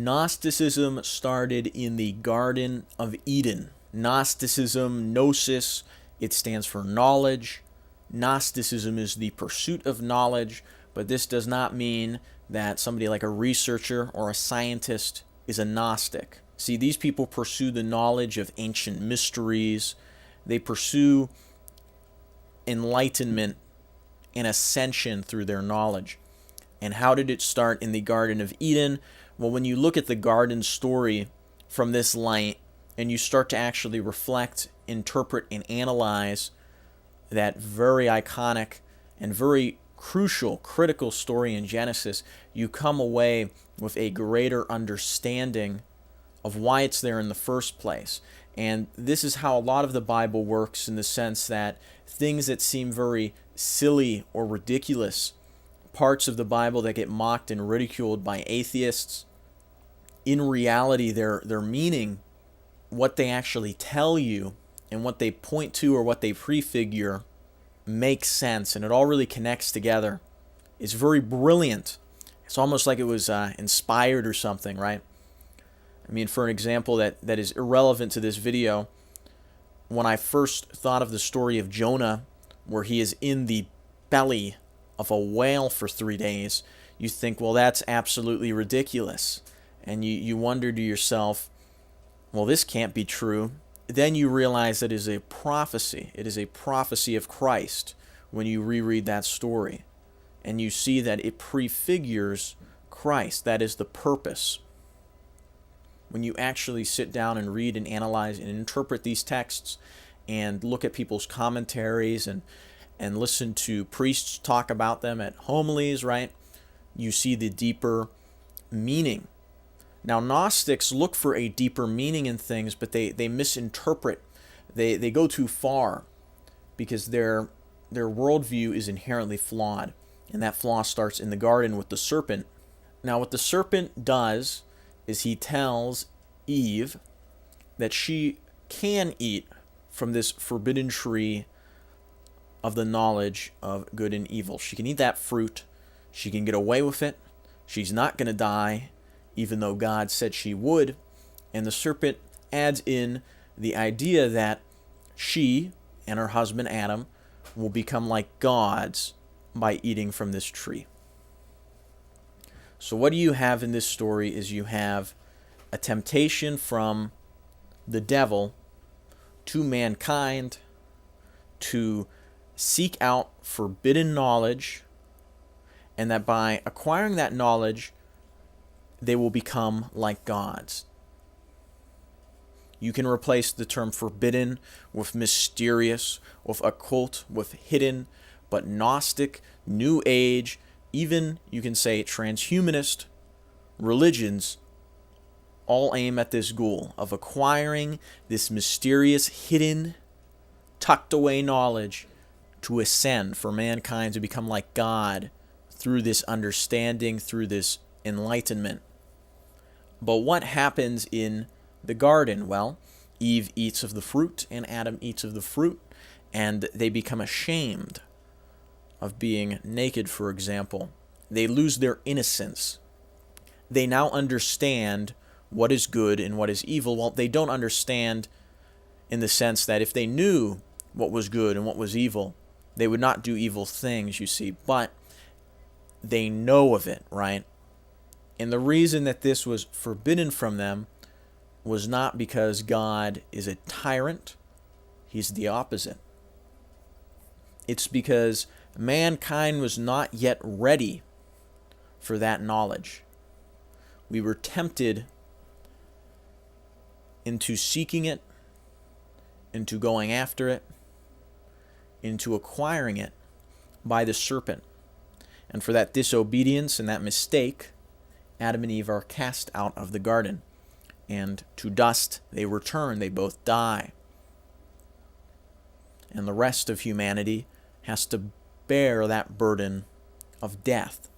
Gnosticism started in the Garden of Eden. Gnosticism, gnosis, it stands for knowledge. Gnosticism is the pursuit of knowledge, but this does not mean that somebody like a researcher or a scientist is a Gnostic. See, these people pursue the knowledge of ancient mysteries. They pursue enlightenment and ascension through their knowledge. And how did it start in the Garden of Eden? Well, when you look at the garden story from this light and you start to actually reflect, interpret, and analyze that very iconic and very crucial, critical story in Genesis, you come away with a greater understanding of why it's there in the first place. And this is how a lot of the Bible works, in the sense that things that seem very silly or ridiculous, parts of the Bible that get mocked and ridiculed by atheists, in reality their meaning, what they actually tell you and what they point to or what they prefigure, makes sense, and it all really connects together. It's very brilliant. It's almost like it was inspired or something, right? I mean, for an example that is irrelevant to this video, when I first thought of the story of Jonah, where he is in the belly of a whale for 3 days, you think, well, that's absolutely ridiculous. And you wonder to yourself, well, this can't be true. Then you realize that it is a prophecy. It is a prophecy of Christ when you reread that story. And you see that it prefigures Christ. That is the purpose. When you actually sit down and read and analyze and interpret these texts and look at people's commentaries and listen to priests talk about them at homilies, right? You see the deeper meaning. Now, Gnostics look for a deeper meaning in things, but they misinterpret. They go too far because their worldview is inherently flawed. And that flaw starts in the garden with the serpent. Now, what the serpent does is he tells Eve that she can eat from this forbidden tree of the knowledge of good and evil. She can eat that fruit. She can get away with it. She's not going to die, even though God said she would. And the serpent adds in the idea that she and her husband Adam will become like gods by eating from this tree. So what do you have in this story is you have a temptation from the devil to mankind to seek out forbidden knowledge, and that by acquiring that knowledge, they will become like gods. You can replace the term forbidden with mysterious, with occult, with hidden, but Gnostic, New Age, even you can say transhumanist religions all aim at this goal of acquiring this mysterious, hidden, tucked away knowledge to ascend, for mankind to become like God through this understanding, through this enlightenment. But what happens in the garden? Well, Eve eats of the fruit and Adam eats of the fruit, and they become ashamed of being naked, for example. They lose their innocence. They now understand what is good and what is evil. Well, they don't understand in the sense that if they knew what was good and what was evil, they would not do evil things, you see, but they know of it, right? And the reason that this was forbidden from them was not because God is a tyrant. He's the opposite. It's because mankind was not yet ready for that knowledge. We were tempted into seeking it, into going after it, into acquiring it by the serpent. And for that disobedience and that mistake, Adam and Eve are cast out of the garden. And to dust they return, they both die. And the rest of humanity has to bear that burden of death.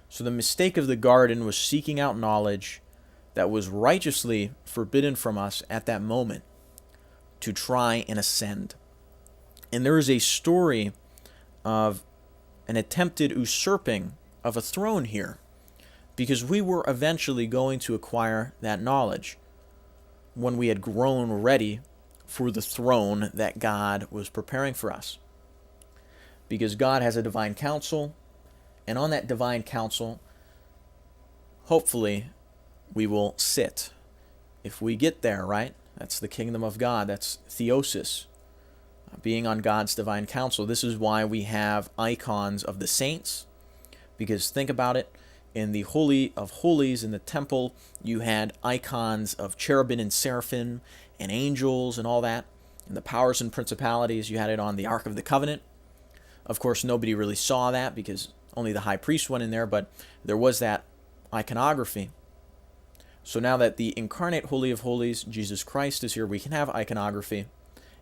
So the mistake of the garden was seeking out knowledge that was righteously forbidden from us at that moment to try and ascend. And there is a story of an attempted usurping of a throne here. because we were eventually going to acquire that knowledge when we had grown ready for the throne that God was preparing for us. Because God has a divine council, and on that divine council, hopefully, we will sit. If we get there, right? That's the kingdom of God. That's theosis, being on God's divine council. This is why we have icons of the saints, because think about it. In the Holy of Holies in the temple, you had icons of cherubim and seraphim and angels and all that. And the powers and principalities, you had it on the Ark of the Covenant. Of course, nobody really saw that because only the high priest went in there, but there was that iconography. So now that the incarnate Holy of Holies, Jesus Christ, is here, we can have iconography.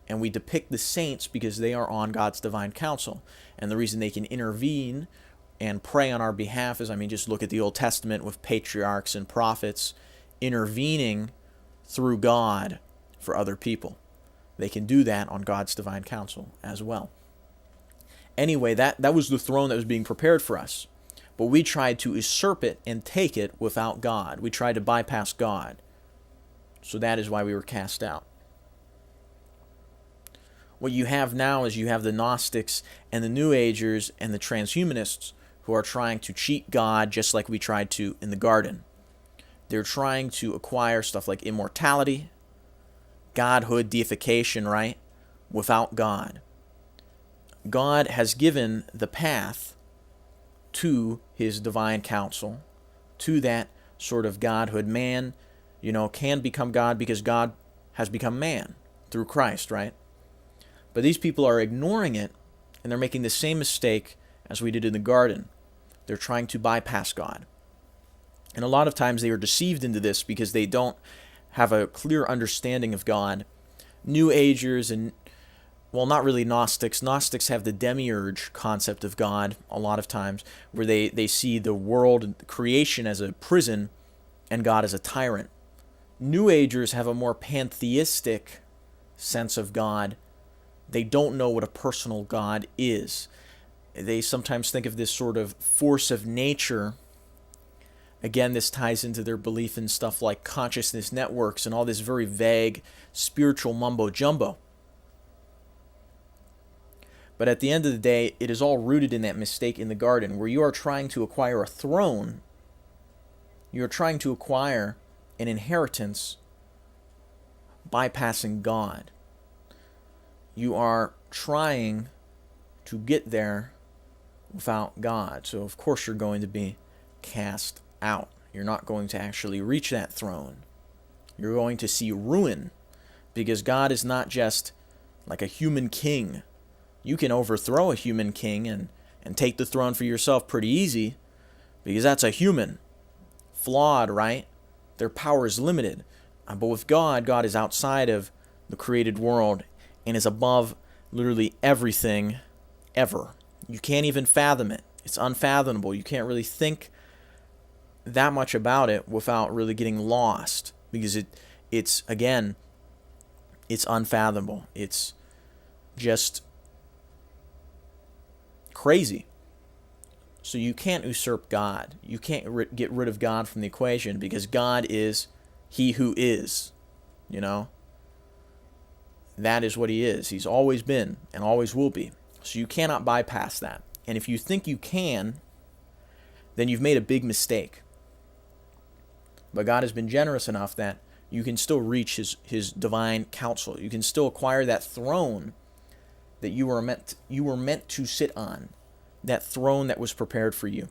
And we depict the saints because they are on God's divine council. And the reason they can intervene and pray on our behalf is, just look at the Old Testament with patriarchs and prophets intervening through God for other people. They can do that on God's divine council as well. Anyway, that was the throne that was being prepared for us. But we tried to usurp it and take it without God. We tried to bypass God. So that is why we were cast out. What you have now is you have the Gnostics and the New Agers and the transhumanists who are trying to cheat God just like we tried to in the garden. They're trying to acquire stuff like immortality, godhood, deification, right? Without God. God has given the path to his divine counsel, to that sort of godhood. Man, can become God because God has become man through Christ, right? But these people are ignoring it, and they're making the same mistake as we did in the garden. They're trying to bypass God. And a lot of times they are deceived into this because they don't have a clear understanding of God. New Agers and, not really Gnostics. Gnostics have the demiurge concept of God a lot of times, where they see the world and creation as a prison and God as a tyrant. New Agers have a more pantheistic sense of God. They don't know what a personal God is. They sometimes think of this sort of force of nature. Again, this ties into their belief in stuff like consciousness networks and all this very vague spiritual mumbo-jumbo. But at the end of the day, it is all rooted in that mistake in the garden, where you are trying to acquire a throne. You are trying to acquire an inheritance bypassing God. You are trying to get there without God. So of course you're going to be cast out. You're not going to actually reach that throne. You're going to see ruin, because God is not just like a human king. You can overthrow a human king and take the throne for yourself pretty easy, because that's a human. Flawed, right? Their power is limited. But with God, God is outside of the created world and is above literally everything ever. You can't even fathom it. It's unfathomable. You can't really think that much about it without really getting lost, because it's unfathomable. It's just crazy. So you can't usurp God. You can't get rid of God from the equation, because God is he who is, That is what he is. He's always been and always will be. So you cannot bypass that. And if you think you can, then you've made a big mistake. But God has been generous enough that you can still reach his divine counsel. You can still acquire that throne that you were meant to sit on, that throne that was prepared for you.